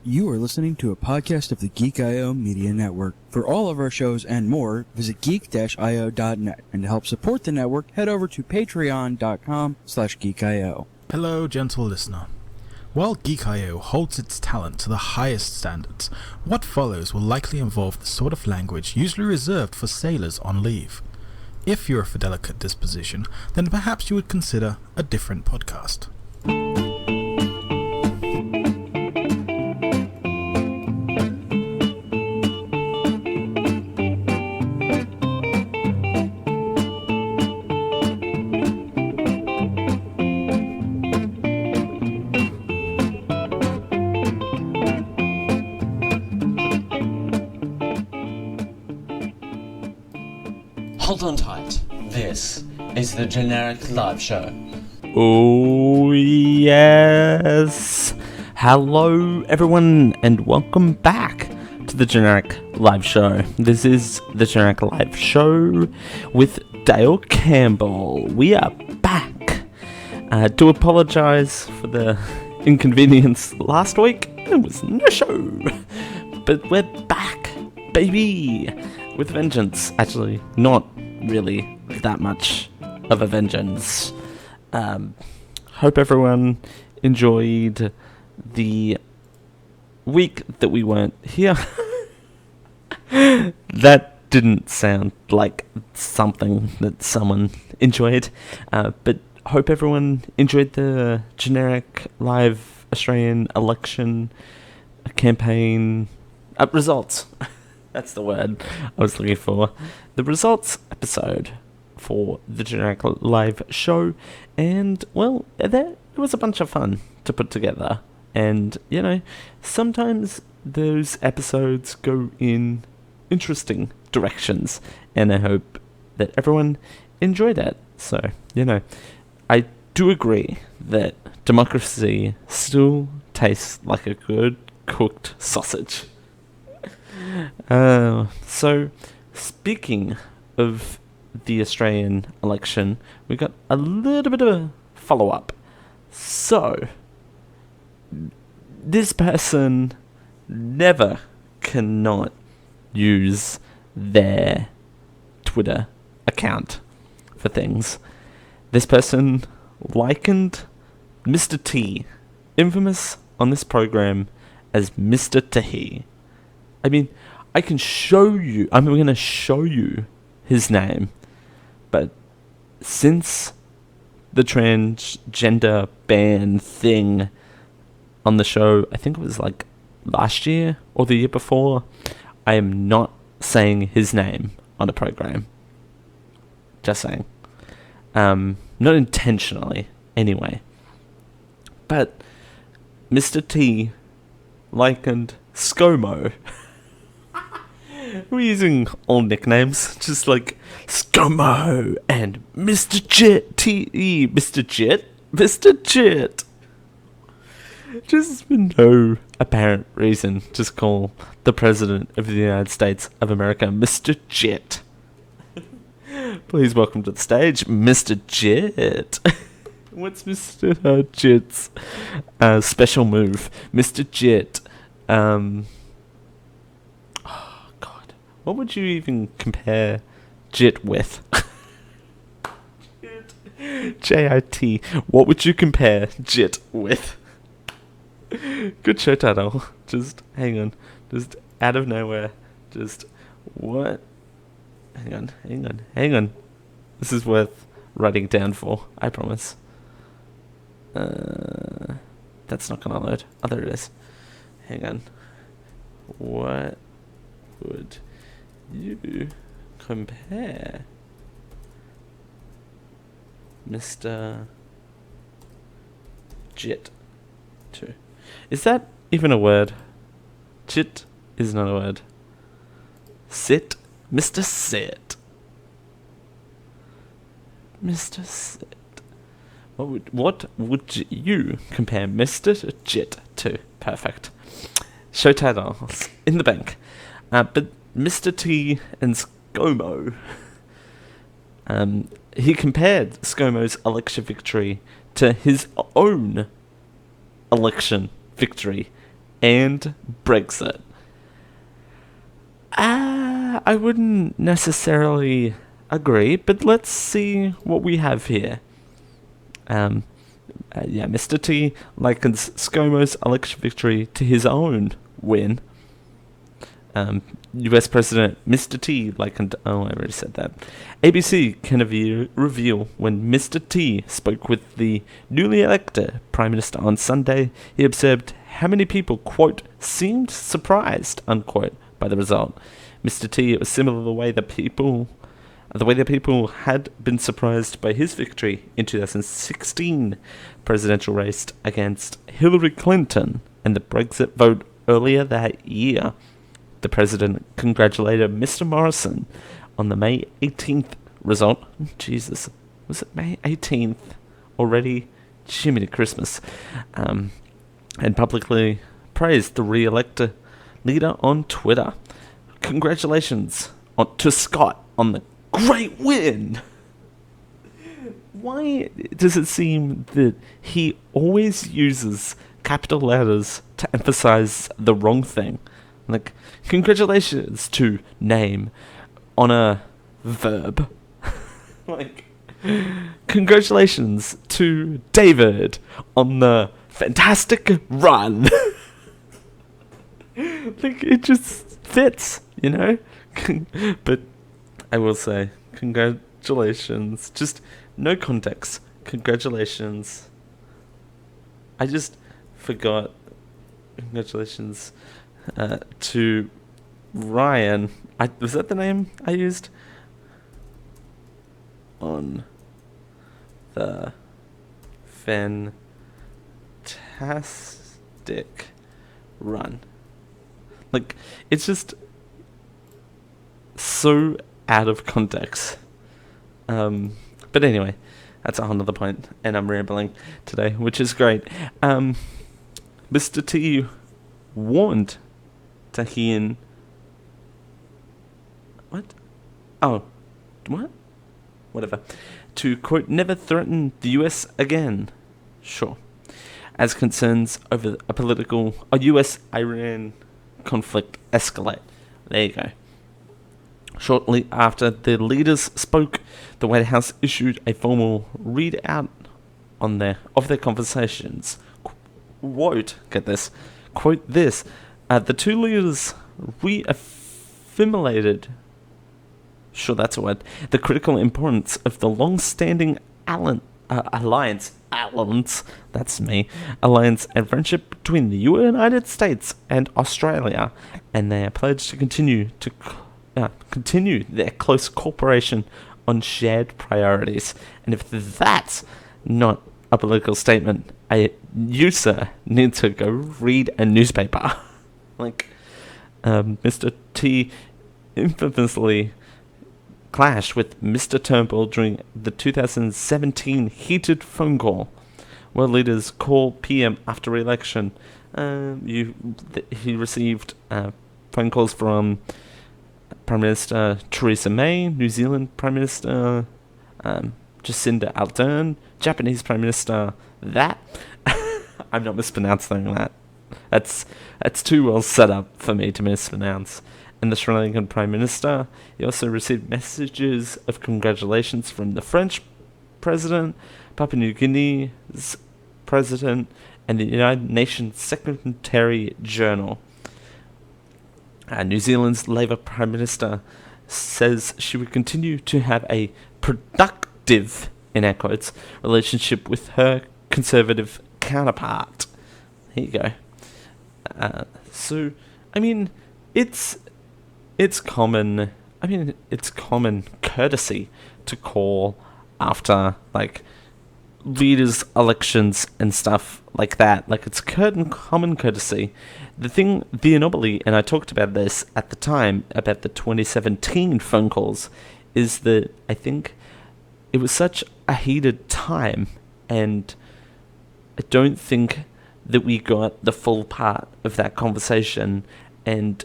You are listening to a podcast of the Geek.io Media Network. For all of our shows and more, visit geek-io.net. And to help support the network, head over to patreon.com/geek.io. Hello, gentle listener. While Geek.io holds its talent to the highest standards, what follows will likely involve the sort of language usually reserved for sailors on leave. If you're of a delicate disposition, then perhaps you would consider a different podcast. Hold on tight. This is the Generic Live Show. Oh, yes. Hello, everyone, and welcome back to the Generic Live Show. This is the Generic Live Show with Dale Campbell. We are back. Do apologise for the inconvenience last week. There was no show. But we're back, baby, with vengeance. Actually, not really that much of a vengeance. Hope everyone enjoyed the week that we weren't here. That didn't sound like something that someone enjoyed, but hope everyone enjoyed the generic live Australian election campaign results. That's the word I was looking for. The results episode for the Generic Live Show. And, well, it was a bunch of fun to put together. And, you know, sometimes those episodes go in interesting directions. And I hope that everyone enjoyed it. So, you know, I do agree that democracy still tastes like a good cooked sausage. So, speaking of the Australian election, we got a little bit of a follow-up. So, this person never cannot use their Twitter account for things. This person likened Mr. T, infamous on this program as Mr. Tahi. I mean, I can show you, I'm going to show you his name, but since the transgender ban thing on the show, I think it was like last year or the year before, I am not saying his name on a program. Just saying. Not intentionally, anyway. But Mr. T likened ScoMo. We're using all nicknames, just like ScoMo and Mr. Jit, T.E. Mr. Jit? Mr. Jit! Just for no apparent reason, just call the President of the United States of America Mr. Jit. Please welcome to the stage, Mr. Jit. What's Mr. Jit's special move? Mr. Jit, what would you even compare Jit with? J-I-T. What would you compare Jit with? Good show title. Just hang on. Just out of nowhere. Just what? Hang on. This is worth writing down for, I promise. That's not gonna load. Oh, there it is. Hang on. What would you compare Mr. Jit to? Is that even a word? Jit is not a word. Sit, Mr. Sit. Mr. Sit. What would you compare Mr. Jit to? Perfect. Show titles in the bank. But Mr. T and ScoMo. He compared ScoMo's election victory to his own election victory and Brexit. I wouldn't necessarily agree, but let's see what we have here. Mr. T likens ScoMo's election victory to his own win. US President Mr. T likened... Oh, I already said that. ABC can reveal when Mr. T spoke with the newly elected Prime Minister on Sunday, he observed how many people, quote, seemed surprised, unquote, by the result. Mr. T, it was similar to the way that people had been surprised by his victory in 2016 presidential race against Hillary Clinton and the Brexit vote earlier that year. The president congratulated Mr. Morrison on the May 18th result. Jesus, was it May 18th already? Jiminy Christmas. And publicly praised the re-elected leader on Twitter. Congratulations to Scott on the great win! Why does it seem that he always uses capital letters to emphasize the wrong thing? Like, congratulations to name on a verb. Like, congratulations to David on the fantastic run. Like, it just fits, you know? But I will say, congratulations. Just no context. Congratulations. I just forgot. Congratulations to Ryan. Was that the name I used? On the fantastic run. Like, it's just so out of context. But anyway, that's a whole other point, and I'm rambling today, which is great. Mr. T warned Tahian... What? Oh. What? Whatever. To, quote, never threaten the US again. Sure. As concerns over a US-Iran conflict escalate. There you go. Shortly after the leaders spoke, the White House issued a formal readout of their conversations. Quote, get this, quote this, the two leaders reaffirmated, sure that's a word, the critical importance of the long-standing alliance and friendship between the United States and Australia, and they are pledged to continue their close cooperation on shared priorities. And if that's not a political statement, you, sir, need to go read a newspaper. Like, Mr. T infamously clashed with Mr. Turnbull during the 2017 heated phone call. World leaders call PM after election. He received phone calls from Prime Minister Theresa May, New Zealand Prime Minister Jacinda Ardern, Japanese Prime Minister I'm not mispronouncing that. That's too well set up for me to mispronounce. And the Sri Lankan Prime Minister. He also received messages of congratulations from the French President, Papua New Guinea's President, and the United Nations Secretary General. New Zealand's Labour Prime Minister says she would continue to have a productive, in air quotes, relationship with her Conservative counterpart. Here you go. So, I mean, it's common courtesy to call after, like, leaders' elections and stuff like that. Like, it's common courtesy. The anomaly, and I talked about this at the time, about the 2017 phone calls, is that I think it was such a heated time, and I don't think that we got the full part of that conversation. And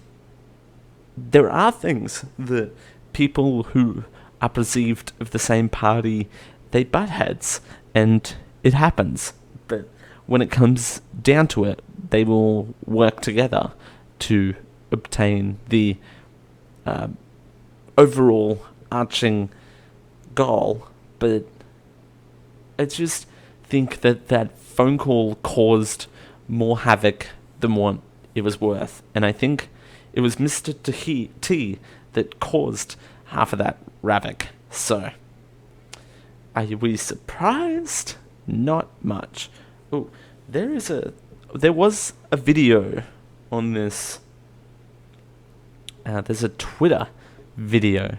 there are things that people who are perceived of the same party, they butt heads, and it happens. But when it comes down to it, they will work together to obtain the overall arching goal. But I just think that phone call caused more havoc than what it was worth. And I think it was Mr. T that caused half of that havoc. So, are we surprised? Not much. Oh, there was a video on this. There's a Twitter video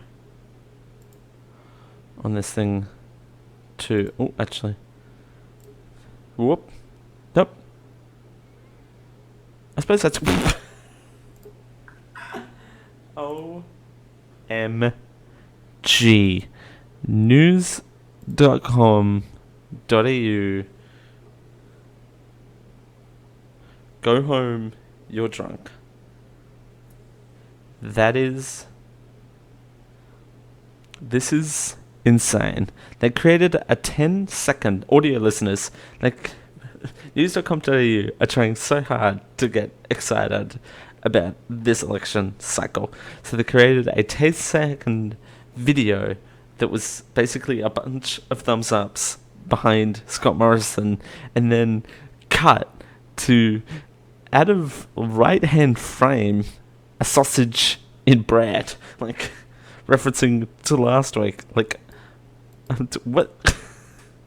on this thing too. Oh, actually. Whoop. Nope. I suppose that's... OMG. News.com.au. Go home, you're drunk. This is insane. They created a 10-second audio listeners. Like, news.com.au are trying so hard to get excited about this election cycle. So they created a 10-second video that was basically a bunch of thumbs ups behind Scott Morrison, and then cut to, out of right-hand frame, a sausage in bread, like referencing to last week. Like, what?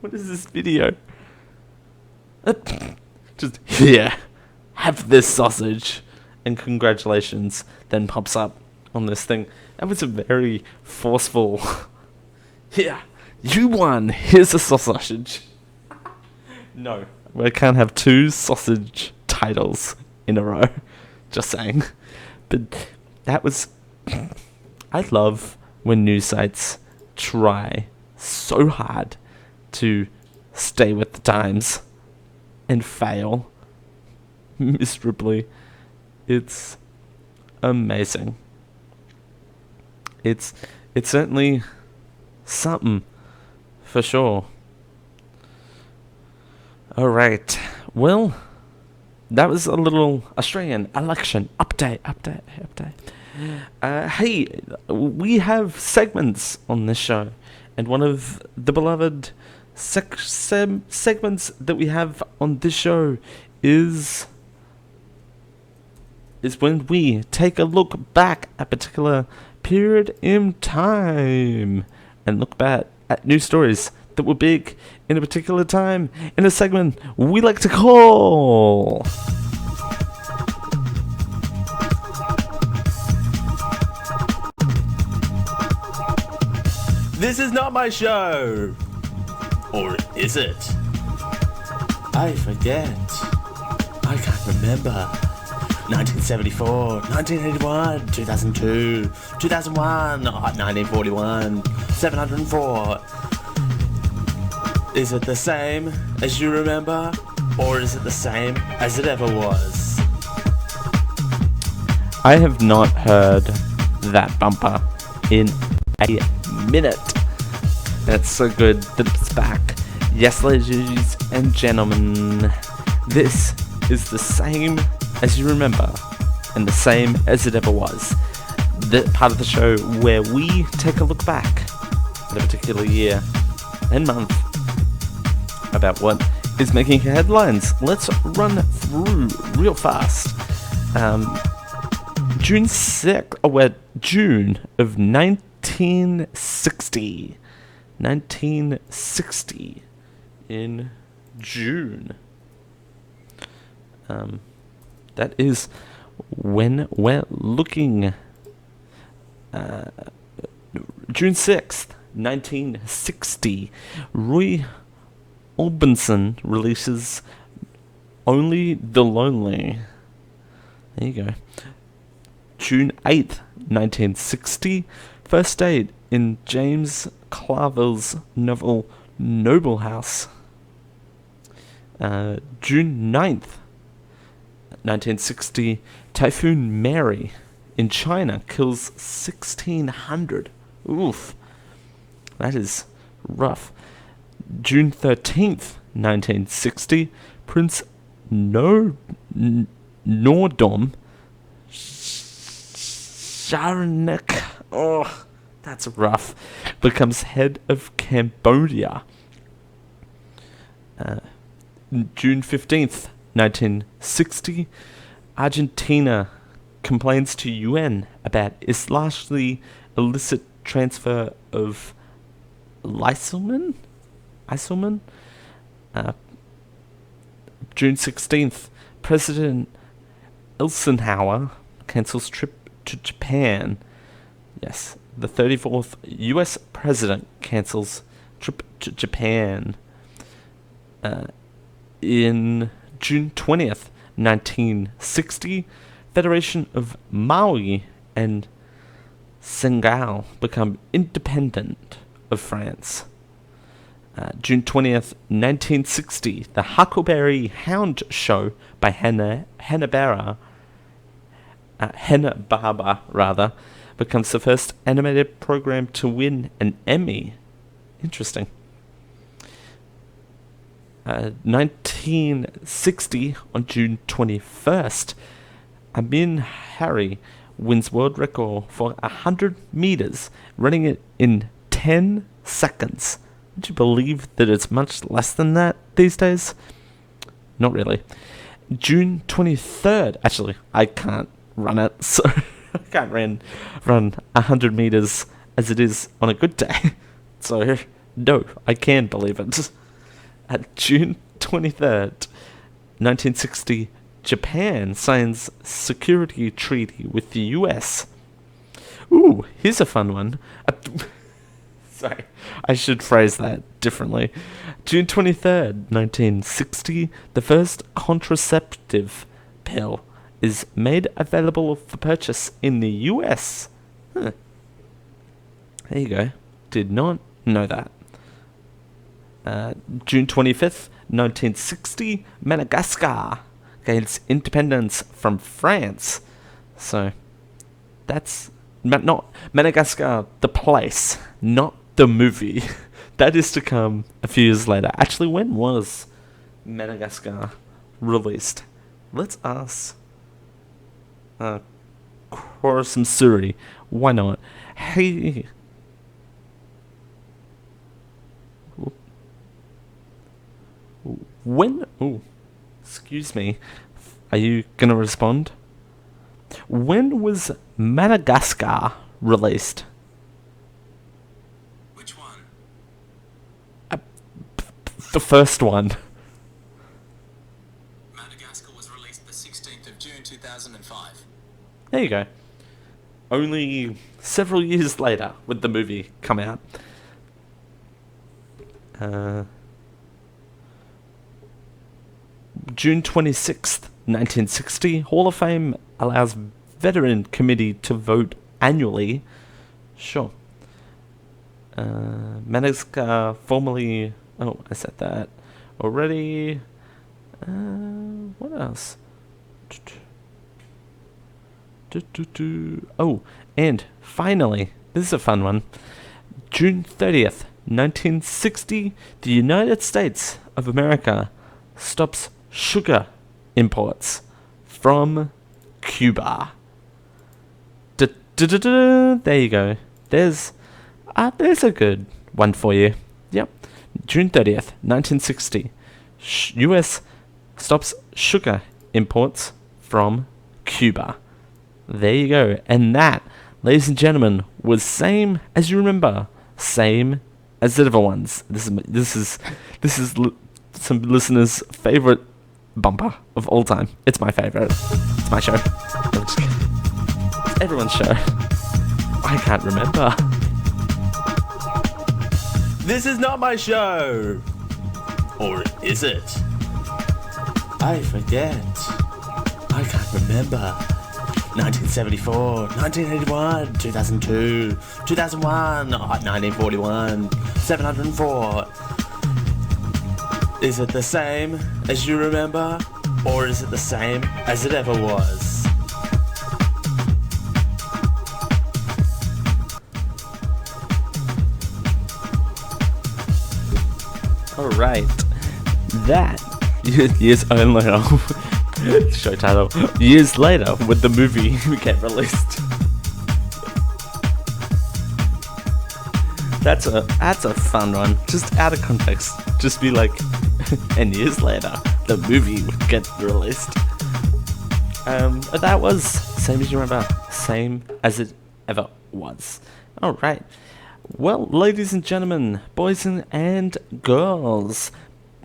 What is this video? Just here, have this sausage, and congratulations. Then pops up on this thing. That was a very forceful. Here, you won. Here's a sausage. No, we can't have two sausage titles in a row. Just saying. But that was... I love when news sites try so hard to stay with the times and fail miserably. It's amazing. It's certainly something, for sure. Alright, well... that was a little Australian election update. Hey, we have segments on this show, and one of the beloved segments that we have on this show is when we take a look back at a particular period in time and look back at news stories that were big in a particular time in a segment we like to call... This is not my show! Or is it? I forget. I can't remember. 1974, 1981, 2002, 2001, 1941, 704. Is it the same as you remember? Or is it the same as it ever was? I have not heard that bumper in a minute. That's so good that it's back. Yes, ladies and gentlemen, this is the same as you remember and the same as it ever was. The part of the show where we take a look back at a particular year and month about what is making headlines. Let's run through real fast. June 6th, June of 1960. 1960 in June. That is when we're looking. June 6th, 1960. Roy Orbison releases Only the Lonely. There you go. June 8th, 1960. First date in James Clavell's novel Noble House. June 9th, 1960. Typhoon Mary in China kills 1,600. Oof. That is rough. June 13th, 1960. Prince Nordom Sharnak, oh, that's rough, becomes head of Cambodia. June 15th, 1960, Argentina complains to UN about its largely illicit transfer of Isolman? June 16th, President Eisenhower cancels trip to Japan. Yes, the 34th US president cancels trip to Japan. In June 20th, 1960, Federation of Maui and Senegal become independent of France. June 20th, 1960, the Huckleberry Hound show by Hanna-Barbera becomes the first animated program to win an Emmy. Interesting. 1960, on June 21st, Amin Hari wins world record for 100 meters, running it in 10 seconds. Would you believe that it's much less than that these days? Not really. June 23rd, actually, I can't run it, so I can't run 100 meters as it is on a good day. So, no, I can believe it. At June 23rd, 1960, Japan signs security treaty with the US. Ooh, here's a fun one. Sorry, I should phrase that differently. June 23rd, 1960, the first contraceptive pill is made available for purchase in the US. Huh. There you go. Did not know that. June 25th, 1960, Madagascar gains independence from France. So, that's not Madagascar, the place, not the movie. That is to come a few years later. Actually, when was Madagascar released? Let's ask Korosum Suri. Why not? Hey. When? Oh, excuse me. Are you gonna respond? When was Madagascar released? Which one? The first one. Madagascar was released the 16th of June 2005. There you go. Only several years later would the movie come out. June 26th, 1960, Hall of Fame allows Veteran Committee to vote annually. Sure. Madagascar formally... Oh, I said that already. What else? Oh, and finally, this is a fun one. June 30th, 1960, the United States of America stops sugar imports from Cuba. There you go. There's a good one for you. Yep. June 30th, 1960. US stops sugar imports from Cuba. There you go. And that, ladies and gentlemen, was same as you remember, same as the other ones. This is some listeners' favorite bumper of all time. It's my favorite. It's my show. It's everyone's show. I can't remember. This is not my show! Or is it? I forget. I can't remember. 1974, 1981, 2002, 2001, 1941, 704. Is it the same as you remember? Or is it the same as it ever was? Alright. That, Years only. Show title. Years later, with the movie get released. That's a fun one. Just out of context. Just be like, and years later, the movie would get released. That was same as you remember, same as it ever was. All right. Well, ladies and gentlemen, boys and girls,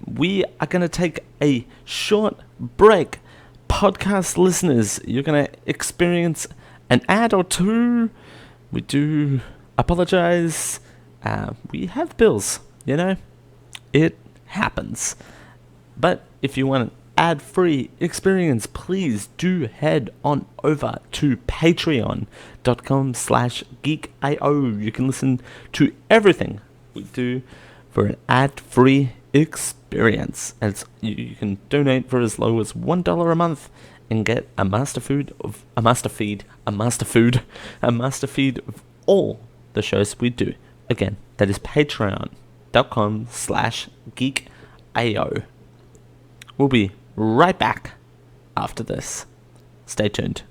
we are going to take a short break. Podcast listeners, you're going to experience an ad or two. We do apologize. We have bills, you know? It happens. But if you want an ad-free experience, please do head on over to patreon.com/geekio. You can listen to everything we do for an ad-free experience. And you can donate for as low as $1 a month and get a master feed of all the shows we do. Again, that is patreon.com/geekio. We'll be right back after this. Stay tuned.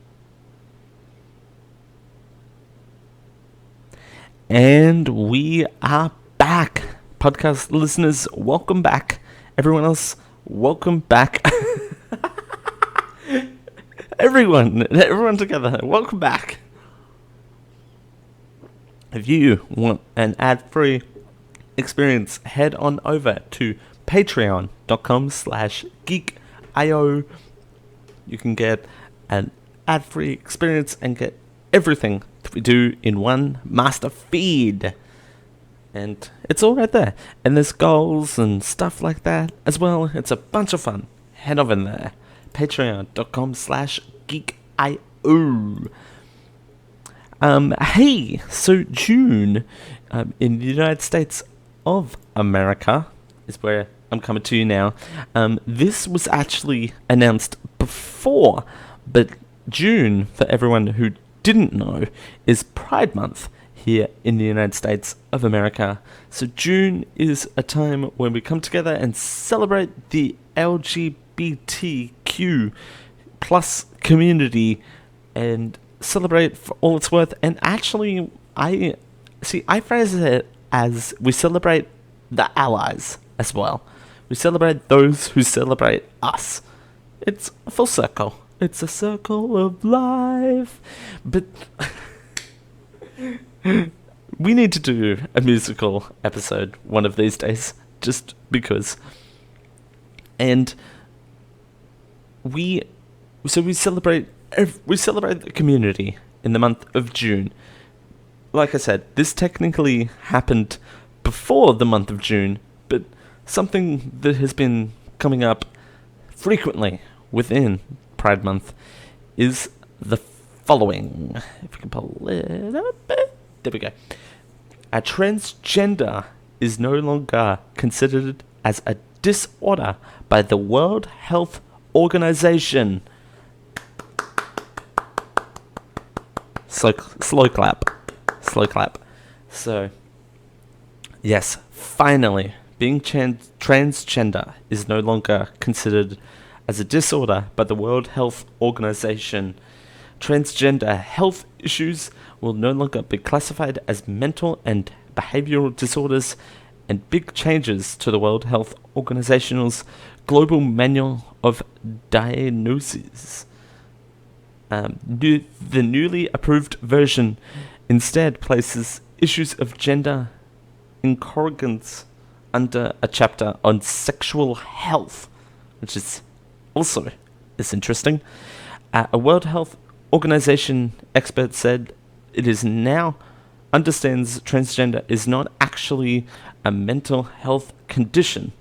And we are back. Podcast listeners, welcome back. Everyone else, welcome back. Everyone together, welcome back. If you want an ad-free experience, head on over to patreon.com/geekio. You can get an ad-free experience and get everything that we do in one master feed. And it's all right there. And there's goals and stuff like that as well. It's a bunch of fun. Head over there. Patreon.com/geekio. Hey, so June in the United States of America is where I'm coming to you now. This was actually announced before, but June, for everyone who didn't know, is Pride Month here in the United States of America. So June is a time when we come together and celebrate the LGBTQ plus community and celebrate for all it's worth. And actually, I phrase it as we celebrate the allies as well. We celebrate those who celebrate us. It's a full circle. It's a circle of life. But we need to do a musical episode one of these days, just because. And we celebrate the community in the month of June. Like I said, this technically happened before the month of June, but something that has been coming up frequently within Pride Month is the following. If we can pull it up. There we go. A transgender is no longer considered as a disorder by the World Health Organization. Slow clap. So, yes, finally, being transgender is no longer considered as a disorder by the World Health Organization. Transgender health issues will no longer be classified as mental and behavioral disorders, and big changes to the World Health Organization's Global Manual of Diagnoses. The newly approved version instead places issues of gender incorrigibility under a chapter on sexual health, which is also interesting. A World Health Organization expert said it is now understands transgender is not actually a mental health condition.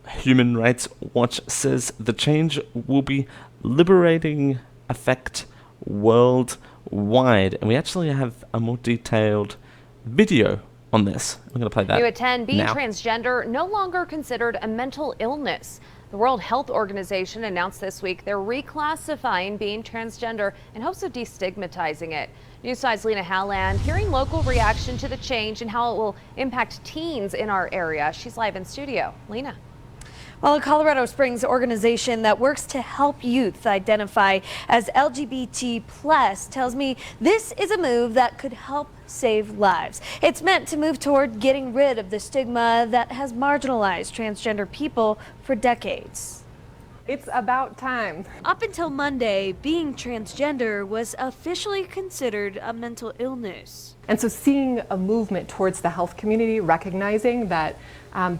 Human Rights Watch says the change will be liberating effect worldwide. And we actually have a more detailed video on this. I'm going to play that New at 10, being now. transgender no longer considered a mental illness. The World Health Organization announced this week they're reclassifying being transgender in hopes of destigmatizing it. Newside's Lena Halland hearing local reaction to the change and how it will impact teens in our area. She's live in studio. Lena. Well, a Colorado Springs organization that works to help youth identify as LGBT plus tells me this is a move that could help save lives. It's meant to move toward getting rid of the stigma that has marginalized transgender people for decades. It's about time. Up until Monday, being transgender was officially considered a mental illness. And so seeing a movement towards the health community recognizing that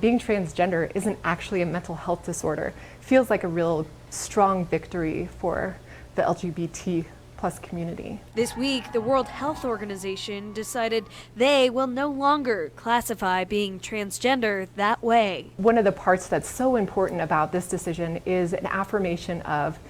being transgender isn't actually a mental health disorder feels like a real strong victory for the LGBT plus community. This week, the World Health Organization decided they will no longer classify being transgender that way. One of the parts that's so important about this decision is an affirmation of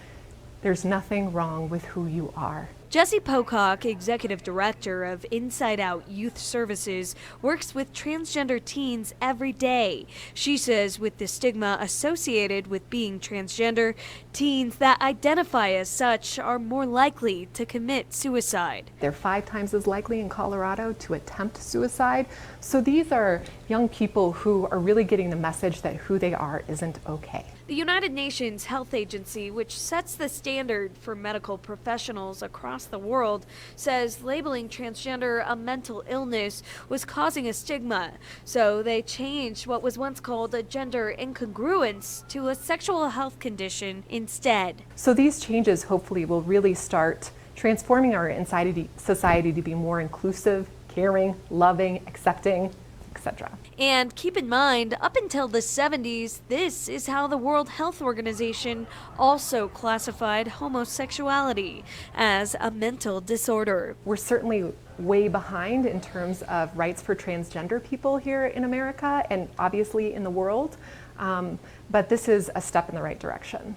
there's nothing wrong with who you are. Jessie Pocock, executive director of Inside Out Youth Services, works with transgender teens every day. She says with the stigma associated with being transgender, teens that identify as such are more likely to commit suicide. They're 5 times as likely in Colorado to attempt suicide. So these are young people who are really getting the message that who they are isn't okay. The United Nations Health Agency, which sets the standard for medical professionals across the world, says labeling transgender a mental illness was causing a stigma. So they changed what was once called a gender incongruence to a sexual health condition instead. So these changes hopefully will really start transforming our society to be more inclusive, caring, loving, accepting, etc. And keep in mind, up until the 70s, this is how the World Health Organization also classified homosexuality as a mental disorder. We're certainly way behind in terms of rights for transgender people here in America and obviously in the world, but this is a step in the right direction.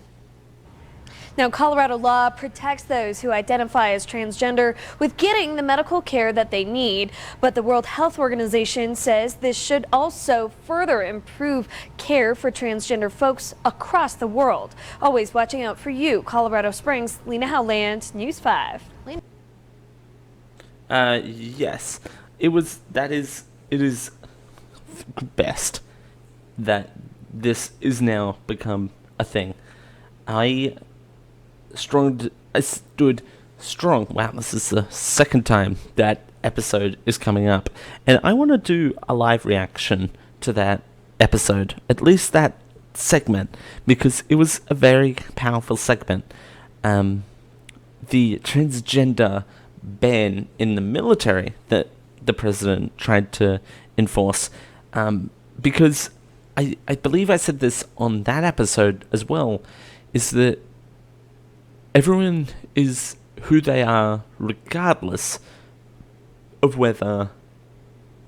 Now, Colorado law protects those who identify as transgender with getting the medical care that they need, but the World Health Organization says this should also further improve care for transgender folks across the world. Always watching out for you, Colorado Springs, Lena Howland, News 5. Yes, it is best that this is now become a thing. I stood strong. Wow, this is the second time that episode is coming up. And I want to do a live reaction to that episode, at least that segment, because it was a very powerful segment. The transgender ban in the military that the president tried to enforce, because I believe I said this on that episode as well, is that everyone is who they are regardless of whether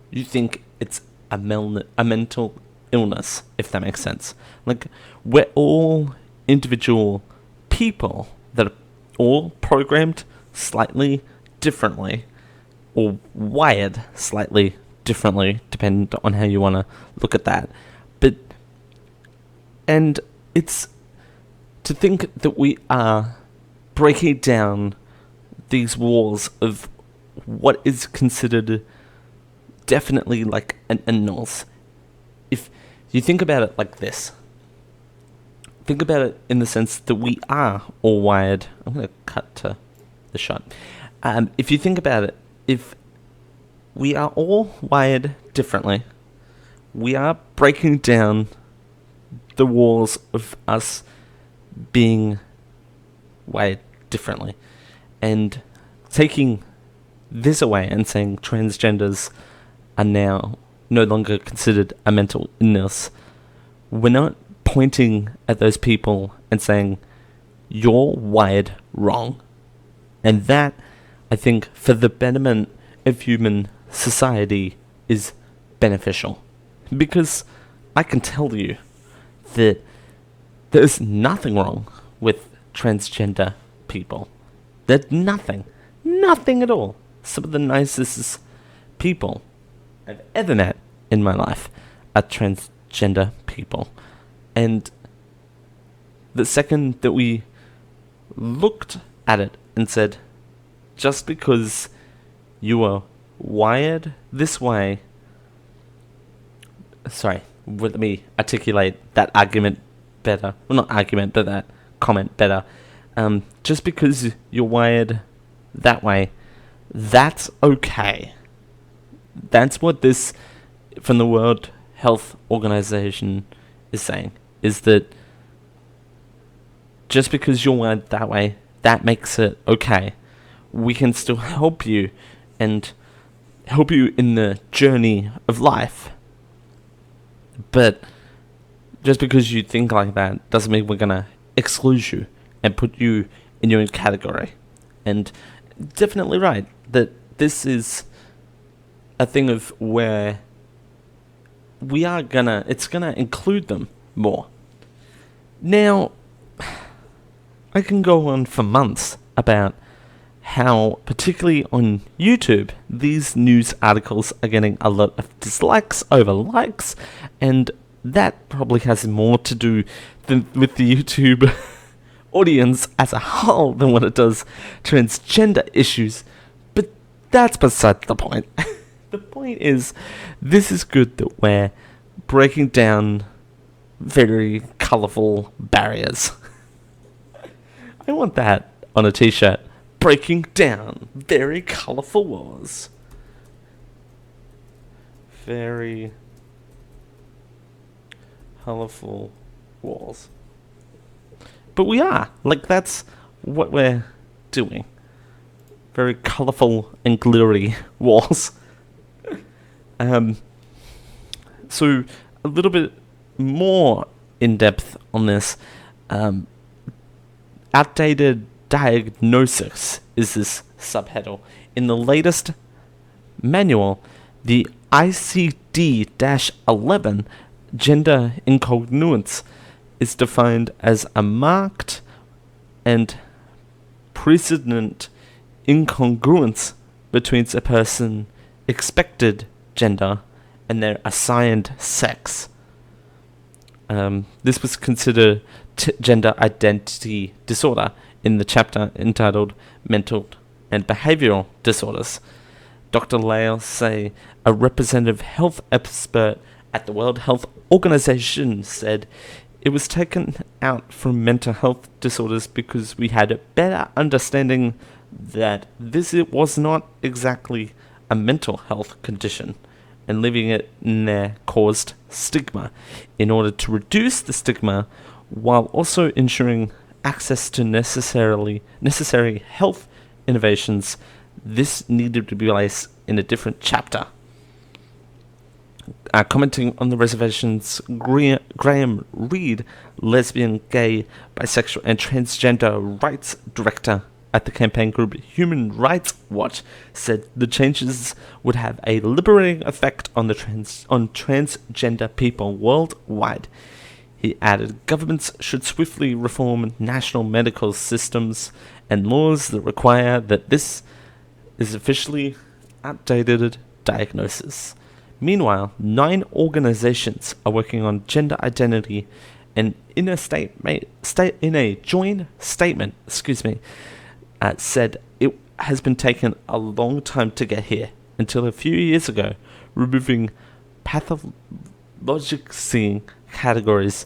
you think it's a mental illness, if that makes sense. Like, we're all individual people that are all programmed slightly differently or wired slightly differently, depending on how you want to look at that. And it's to think that we are breaking down these walls of what is considered definitely like an illness. If you think about it like this, think about it in the sense that we are all wired. I'm going to cut to the shot. If you think about it, if we are all wired differently, we are breaking down the walls of us being wired differently, and taking this away and saying transgenders are now no longer considered a mental illness, we're not pointing at those people and saying you're wired wrong. And that, I think, for the betterment of human society is beneficial, because I can tell you that there's nothing wrong with transgender people. There's nothing at all. Some of the nicest people I've ever met in my life are transgender people. And the second that we looked at it and said, just because you are wired this way, sorry, let me articulate that argument better. Well, not argument, but that comment better. Just because you're wired that way, that's okay. That's what this, from the World Health Organization, is saying. Is that just because you're wired that way, that makes it okay. We can still help you and help you in the journey of life. But just because you think like that doesn't mean we're going to exclude you and put you in your own category. And definitely right that this is a thing of where it's gonna include them more. Now, I can go on for months about how, particularly on YouTube, these news articles are getting a lot of dislikes over likes, and that probably has more to do with the YouTube audience as a whole than what it does transgender issues. But that's beside the point. The point is, this is good that we're breaking down very colourful barriers. I want that on a t-shirt. Breaking down very colourful walls. Very colourful walls. But we are. Like, that's what we're doing. Very colourful and glittery walls. So, a little bit more in depth on this. Outdated diagnosis is this subheading. In the latest manual, the ICD-11, gender incongruence is defined as a marked and precedent incongruence between a person's expected gender and their assigned sex. This was considered gender identity disorder in the chapter entitled Mental and Behavioral Disorders. Dr. Lale say, a representative health expert at the World Health Organization, said it was taken out from mental health disorders because we had a better understanding that this was not exactly a mental health condition, and leaving it in there caused stigma. In order to reduce the stigma while also ensuring access to necessary health innovations, this needed to be placed in a different chapter. Commenting on the reservations, Graham Reed, lesbian, gay, bisexual and transgender rights director at the campaign group Human Rights Watch, said the changes would have a liberating effect on transgender people worldwide. He added, governments should swiftly reform national medical systems and laws that require that this is officially outdated diagnosis. Meanwhile, 9 organizations are working on gender identity, and in a joint statement, said it has been taken a long time to get here, until a few years ago, removing pathologic categories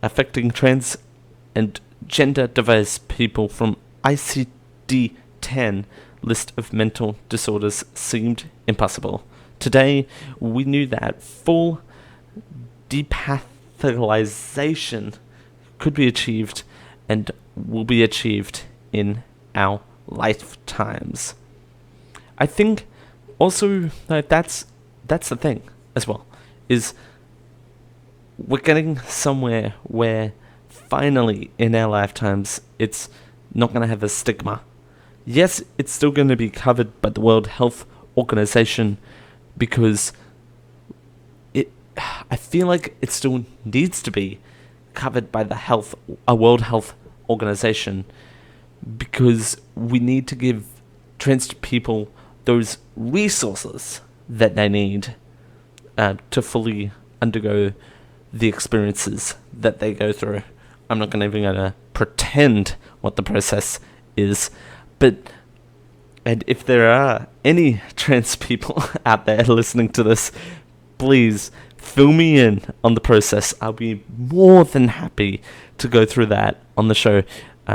affecting trans and gender diverse people from ICD-10 list of mental disorders seemed impossible. Today, we knew that full depathologization could be achieved and will be achieved in our lifetimes. I think also that that's the thing as well, is we're getting somewhere where finally in our lifetimes it's not going to have a stigma. Yes, it's still going to be covered by the World Health Organization, because I feel like it still needs to be covered by the World Health Organization, because we need to give trans people those resources that they need to fully undergo the experiences that they go through. I'm not even going to pretend what the process is, and if there are any trans people out there listening to this, please fill me in on the process. I'll be more than happy to go through that on the show.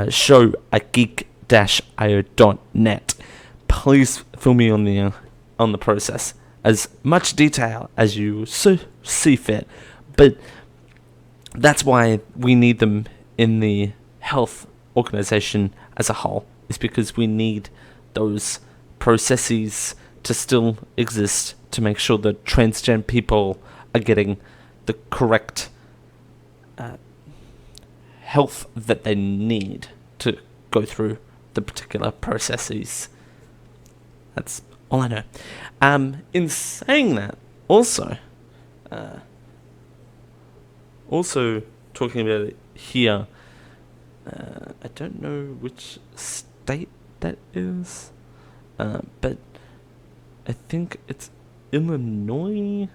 Show at geek-io.net. Please fill me on the process. As much detail as you see fit. But that's why we need them in the health organization as a whole. Is because we need those processes to still exist to make sure that transgender people are getting the correct health that they need to go through the particular processes. That's all I know. In saying that, also talking about it here, I don't know which state that is, but I think it's Illinois,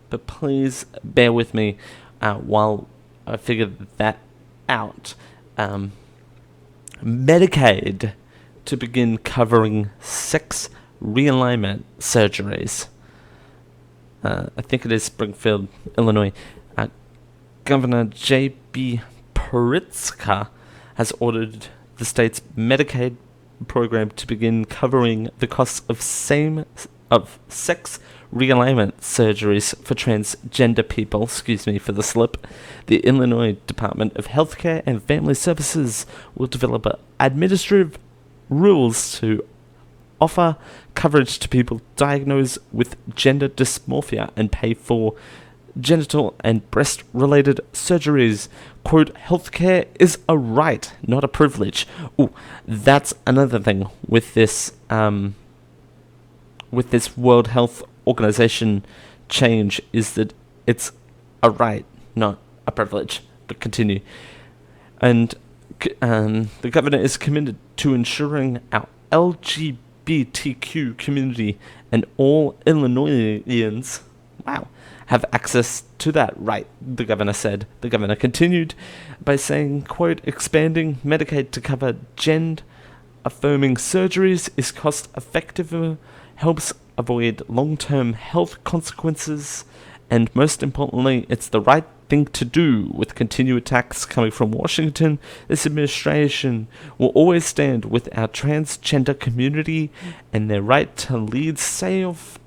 but please bear with me while I figure that out. Medicaid to begin covering sex realignment surgeries. I think it is Springfield, Illinois. Governor J.B. Pritzker has ordered the state's Medicaid program to begin covering the costs of sex realignment surgeries for transgender people. Excuse me for the slip. The Illinois Department of Healthcare and Family Services will develop administrative rules to offer coverage to people diagnosed with gender dysmorphia and pay for genital and breast-related surgeries. Quote, healthcare is a right, not a privilege. Ooh, that's another thing with this World Health Organization change, is that it's a right, not a privilege. But continue. And the governor is committed to ensuring our LGBTQ community and all Illinoisans, have access to that right, the governor said. The governor continued by saying, quote, expanding Medicaid to cover gender-affirming surgeries is cost-effective, helps avoid long-term health consequences, and most importantly, it's the right thing to do. With continued attacks coming from Washington, this administration will always stand with our transgender community and their right to lead safe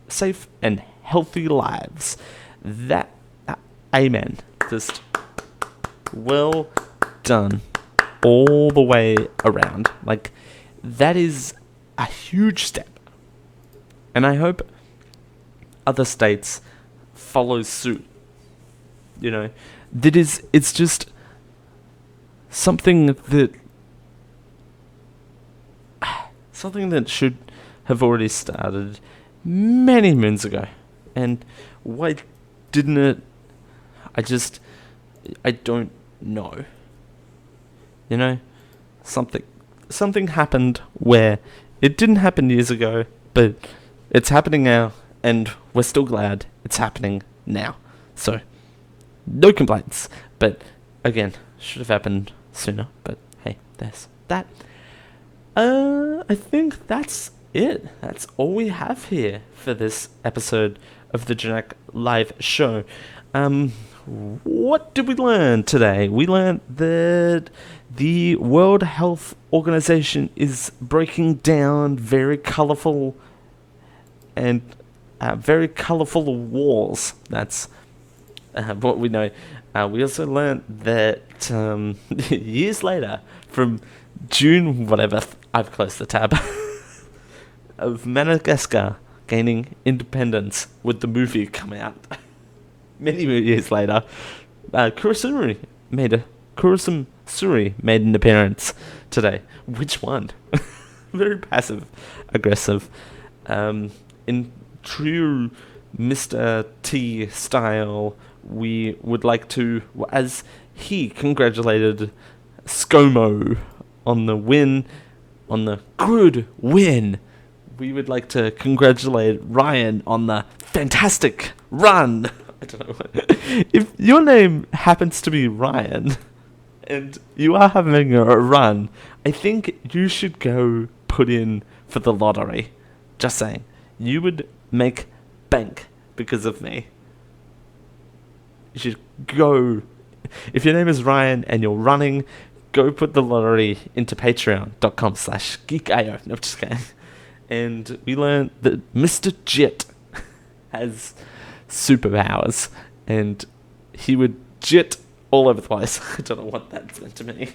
and healthy lives. That, amen. Just well done all the way around. Like, that is a huge step. And I hope other states follow suit. You know, it's just something that should have already started many moons ago. And why didn't it? I don't know. You know, something happened where it didn't happen years ago, but it's happening now, and we're still glad it's happening now. So, no complaints. But again, should have happened sooner. But hey, there's that. I think that's it. That's all we have here for this episode of the Genetic Live Show. What did we learn today? We learned that the World Health Organization is breaking down very colourful walls. That's what we know. We also learned that years later, from June, whatever, I've closed the tab, of Madagascar gaining independence with the movie coming out many years later, Kurosumi made an appearance today. Which one? Very passive aggressive. In true Mr. T style, we would like to, as he congratulated ScoMo on the win, on the good win, we would like to congratulate Ryan on the fantastic run. I don't know. If your name happens to be Ryan and you are having a run, I think you should go put in for the lottery. Just saying. You would make bank because of me. You should go. If your name is Ryan and you're running, go put the lottery into patreon.com/geekio. No, just kidding. And we learned that Mr. Jit has superpowers, and he would jit all over the place. I don't know what that's meant to me.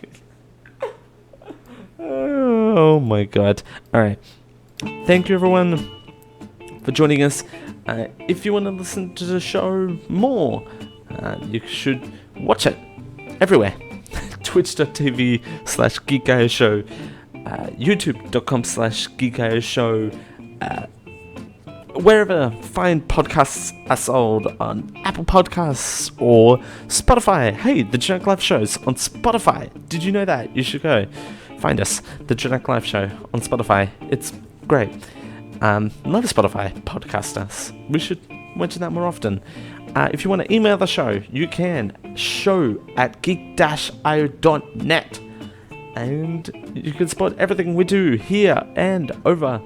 Oh my god. Alright. Thank you everyone for joining us. If you want to listen to the show more, you should watch it everywhere. Twitch.tv/Geekio Show, YouTube.com/Geekio Show, wherever fine podcasts are sold, on Apple Podcasts or Spotify. Hey, the Generic Life Show's on Spotify. Did you know that? You should go find us, the Generic Life Show on Spotify. It's great. Love Spotify podcast us. We should mention that more often. If you want to email the show, you can, show@geek-io.net, and you can support everything we do here and over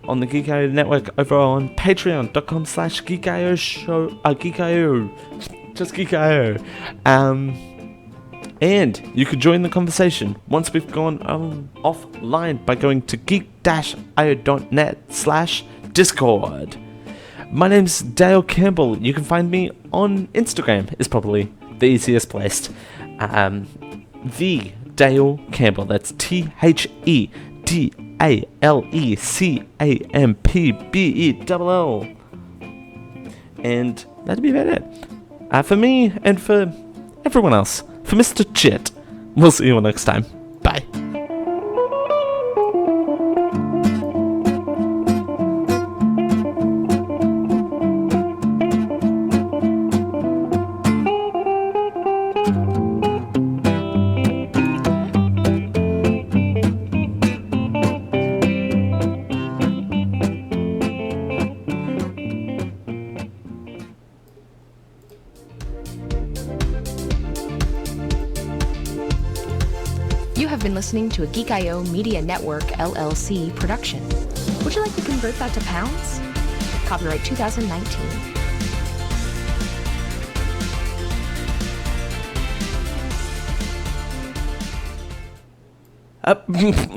on the Geek.io network over on patreon.com/Geek.io show, Geek.io, just Geek.io. And you could join the conversation once we've gone offline by going to geek-io.net/Discord. My name's Dale Campbell. You can find me on Instagram, is probably the easiest place. The Dale Campbell. That's TheDaleCampbell. And that'd be about it. For me and for everyone else. For Mr. Chit. We'll see you all next time. Bye. Listening to a Geek.io Media Network LLC production. Would you like to convert that to pounds? Copyright 2019.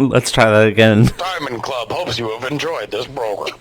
Let's try that again. Diamond Club hopes you have enjoyed this program.